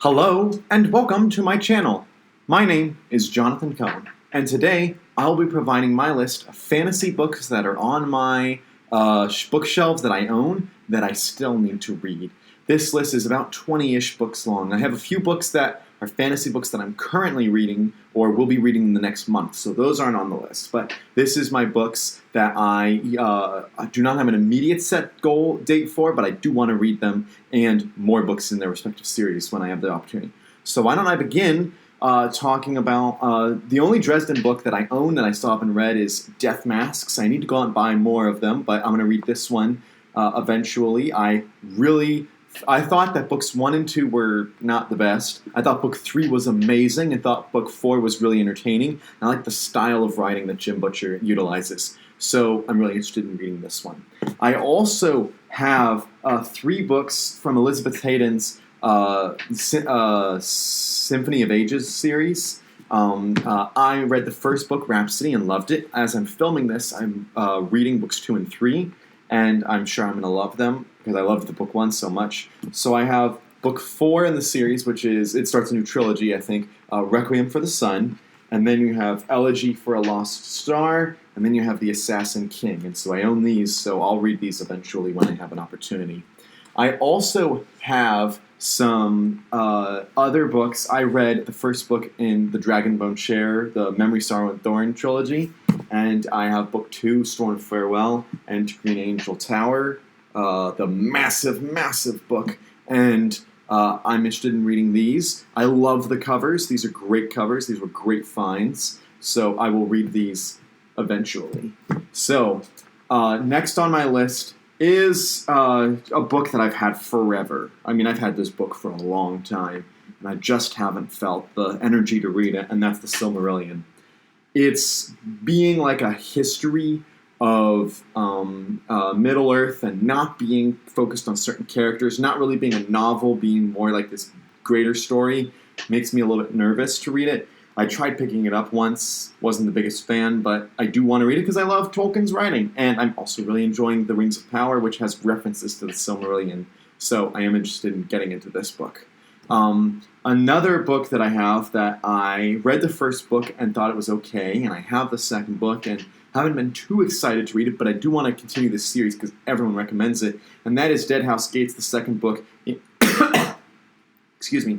Hello and welcome to my channel. My name is Jonathan Cohen, and today I'll be providing my list of fantasy books that are on my bookshelves that I own that I still need to read. This list is about 20-ish books long. I have a few books that are fantasy books that I'm currently reading or will be reading in the next month, so those aren't on the list. But this is my books that I do not have an immediate set goal date for, but I do want to read them and more books in their respective series when I have the opportunity. So why don't I begin talking about the only Dresden book that I own that I still haven't read is Death Masks. I need to go out and buy more of them, but I'm going to read this one eventually. I thought that books 1 and 2 were not the best. I thought book 3 was amazing. I thought book 4 was really entertaining. I like the style of writing that Jim Butcher utilizes. So I'm really interested in reading this one. I also have 3 books from Elizabeth Haden's Symphony of Ages series. I read the first book, Rhapsody, and loved it. As I'm filming this, I'm reading books 2 and 3, and I'm sure I'm going to love them because I loved the book 1 so much. So I have book 4 in the series, which is, it starts a new trilogy, I think, Requiem for the Sun, and then you have Elegy for a Lost Star, and then you have The Assassin King. And so I own these, so I'll read these eventually when I have an opportunity. I also have some other books. I read the first book in the Dragonbone Chair, the Memory, Sorrow, and Thorn trilogy, and I have book 2, Storm Farewell, and Green Angel Tower, the massive book, and I'm interested in reading these. I love the covers. These are great covers. These were great finds, so I will read these eventually. So, next on my list is a book that I've had forever. I mean, I've had this book for a long time, and I just haven't felt the energy to read it, and that's The Silmarillion. It's being like a history of Middle-earth and not being focused on certain characters, not really being a novel, being more like this greater story, makes me a little bit nervous to read it. I tried picking it up once, wasn't the biggest fan, but I do want to read it because I love Tolkien's writing. And I'm also really enjoying The Rings of Power, which has references to the Silmarillion. So I am interested in getting into this book. Another book that I have that I read the first book and thought it was okay, and I have the second book and haven't been too excited to read it, but I do want to continue this series because everyone recommends it, and that is Dead House Gates, the second book. Excuse me.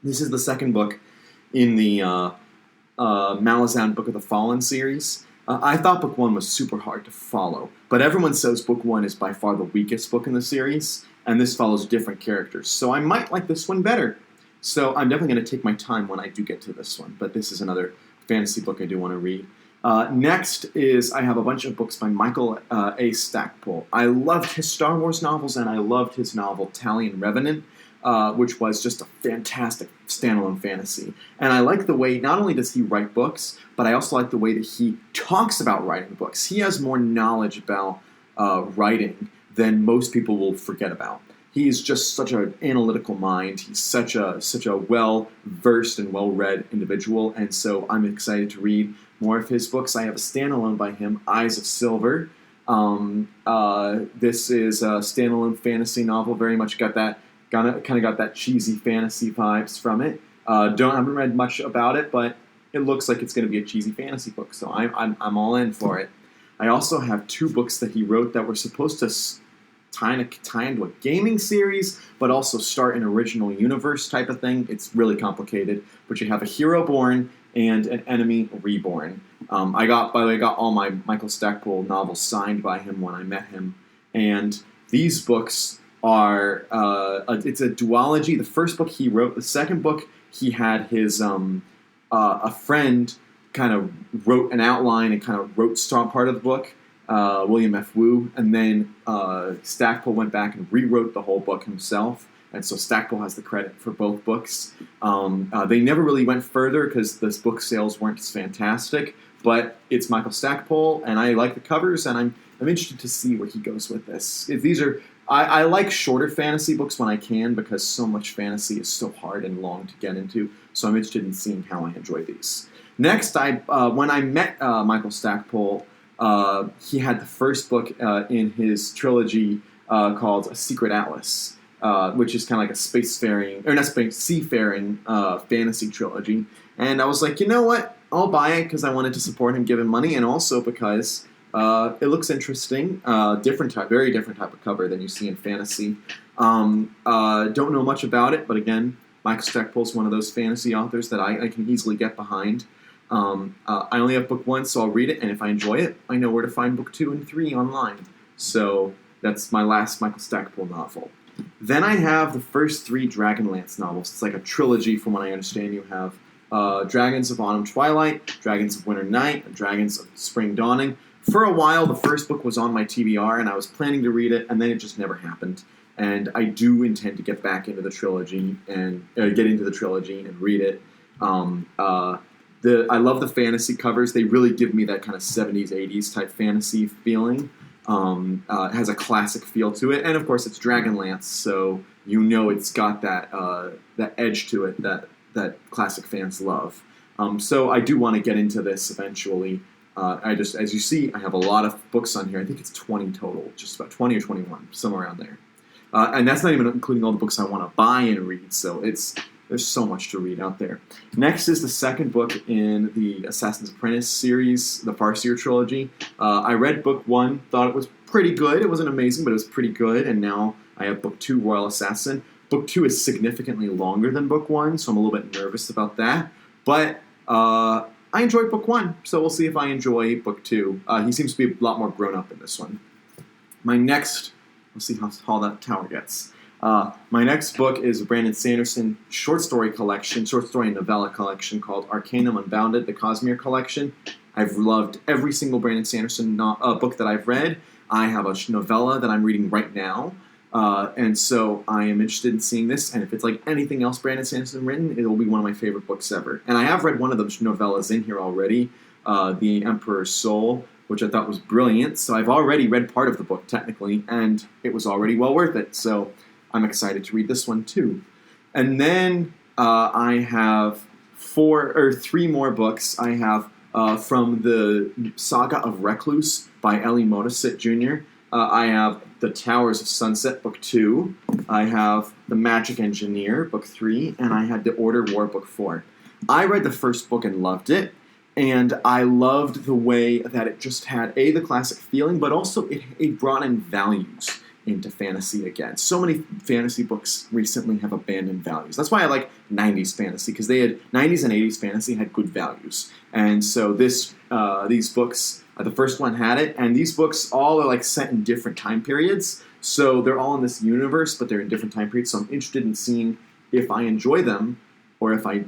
This is the second book in the Malazan Book of the Fallen series. I thought book 1 was super hard to follow, but everyone says book 1 is by far the weakest book in the series, and this follows different characters. So I might like this one better. So I'm definitely going to take my time when I do get to this one, but this is another fantasy book I do want to read. Next is I have a bunch of books by Michael A. Stackpole. I loved his Star Wars novels, and I loved his novel Talion Revenant, which was just a fantastic standalone fantasy. And I like the way, not only does he write books, but I also like the way that he talks about writing books. He has more knowledge about writing than most people will forget about. He is just such an analytical mind. He's such a well-versed and well-read individual, and so I'm excited to read more of his books. I have a standalone by him, Eyes of Silver. This is a standalone fantasy novel, very much got that cheesy fantasy vibes from it. Haven't read much about it, but it looks like it's going to be a cheesy fantasy book, so I'm all in for it. I also have 2 books that he wrote that were supposed to tie into a gaming series, but also start an original universe type of thing. It's really complicated, but you have A Hero Born and An Enemy Reborn. I got all my Michael Stackpole novels signed by him when I met him, and these books are it's a duology. The first book he wrote, the second book he had his a friend kind of wrote an outline and kind of wrote strong part of the book, William F. Wu, and then Stackpole went back and rewrote the whole book himself, and so Stackpole has the credit for both books. They never really went further because the book sales weren't as fantastic, but it's Michael Stackpole, and I like the covers, and I'm interested to see where he goes with this. I like shorter fantasy books when I can because so much fantasy is so hard and long to get into, so I'm interested in seeing how I enjoy these. Next, when I met Michael Stackpole, he had the first book in his trilogy called A Secret Atlas. which is kind of like a seafaring fantasy trilogy. And I was like, you know what? I'll buy it because I wanted to support him, give him money, and also because it looks interesting. Very different type of cover than you see in fantasy. Don't know much about it, but again, Michael Stackpole is one of those fantasy authors that I can easily get behind. I only have book 1, so I'll read it, and if I enjoy it, I know where to find book 2 and 3 online. So that's my last Michael Stackpole novel. Then I have the first 3 Dragonlance novels. It's like a trilogy from what I understand. You have Dragons of Autumn Twilight, Dragons of Winter Night, and Dragons of Spring Dawning. For a while, the first book was on my TBR, and I was planning to read it, and then it just never happened. And I do intend to get back into the trilogy and read it. I love the fantasy covers. They really give me that kind of 70s, 80s type fantasy feeling. It has a classic feel to it, and of course, it's Dragonlance, so you know it's got that edge to it that classic fans love. So I do want to get into this eventually. As you see, I have a lot of books on here. I think it's 20 total, just about 20 or 21, somewhere around there. And that's not even including all the books I want to buy and read. So there's so much to read out there. Next is the second book in the Assassin's Apprentice series, the Farseer trilogy. I read book 1, thought it was pretty good. It wasn't amazing, but it was pretty good. And now I have book 2, Royal Assassin. Book 2 is significantly longer than book 1, so I'm a little bit nervous about that. But I enjoyed book 1, so we'll see if I enjoy book 2. He seems to be a lot more grown up in this one. We'll see how tall that tower gets. My next book is a Brandon Sanderson short story and novella collection called Arcanum Unbounded, the Cosmere Collection. I've loved every single Brandon Sanderson book that I've read. I have a novella that I'm reading right now. And so I am interested in seeing this, and if it's like anything else Brandon Sanderson written, it will be one of my favorite books ever. And I have read one of those novellas in here already, The Emperor's Soul, which I thought was brilliant. So I've already read part of the book, technically, and it was already well worth it. So I'm excited to read this one, too. And then I have 3 more books. I have from the Saga of Recluse by Ellie Modesitt Jr., I have The Towers of Sunset, Book 2. I have The Magic Engineer, Book 3. And I had The Order War, Book 4. I read the first book and loved it. And I loved the way that it just had, the classic feeling, but also it brought in values into fantasy again. So many fantasy books recently have abandoned values. That's why I like 90s fantasy, because 90s and 80s fantasy had good values. And so these books, the first one had it, and these books all are like set in different time periods. So they're all in this universe, but they're in different time periods. So I'm interested in seeing if I enjoy them or if I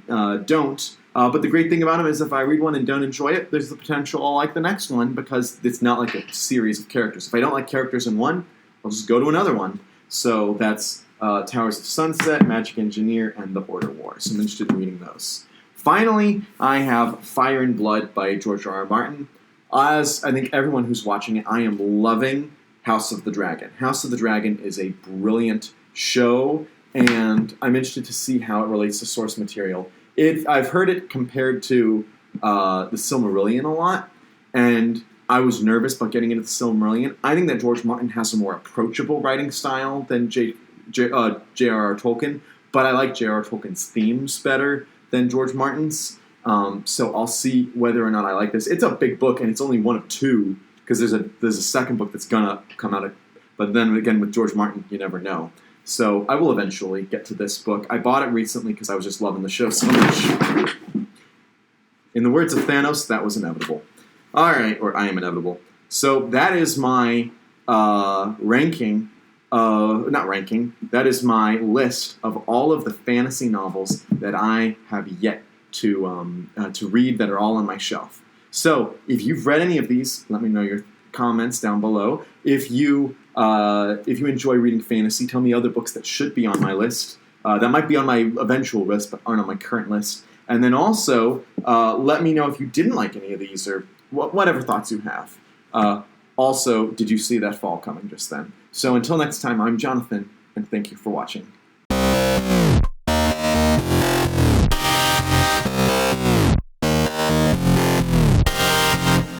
don't. But the great thing about them is if I read one and don't enjoy it, there's the potential I'll like the next one, because it's not like a series of characters. If I don't like characters in one, I'll just go to another one. So that's Towers of Sunset, Magic Engineer, and The Order War. So I'm interested in reading those. Finally, I have Fire and Blood by George R.R. Martin. As I think everyone who's watching it, I am loving House of the Dragon. House of the Dragon is a brilliant show, and I'm interested to see how it relates to source material. I've heard it compared to the Silmarillion a lot, and I was nervous about getting into the Silmarillion. I think that George Martin has a more approachable writing style than J.R.R. Tolkien, but I like J.R.R. Tolkien's themes better than George Martin's. So I'll see whether or not I like this. It's a big book, and it's only one of 2, because there's a second book that's gonna come out. But then again, with George Martin, you never know. So I will eventually get to this book. I bought it recently because I was just loving the show so much. In the words of Thanos, that was inevitable. All right, or I am inevitable. So that is my ranking. Not ranking. That is my list of all of the fantasy novels that I have yet to read that are all on my shelf. So if you've read any of these, let me know your comments down below. If you enjoy reading fantasy, tell me other books that should be on my list. That might be on my eventual list, but aren't on my current list. And then also, let me know if you didn't like any of these, or whatever thoughts you have. Also, did you see that fall coming just then? So until next time, I'm Jonathan, and thank you for watching.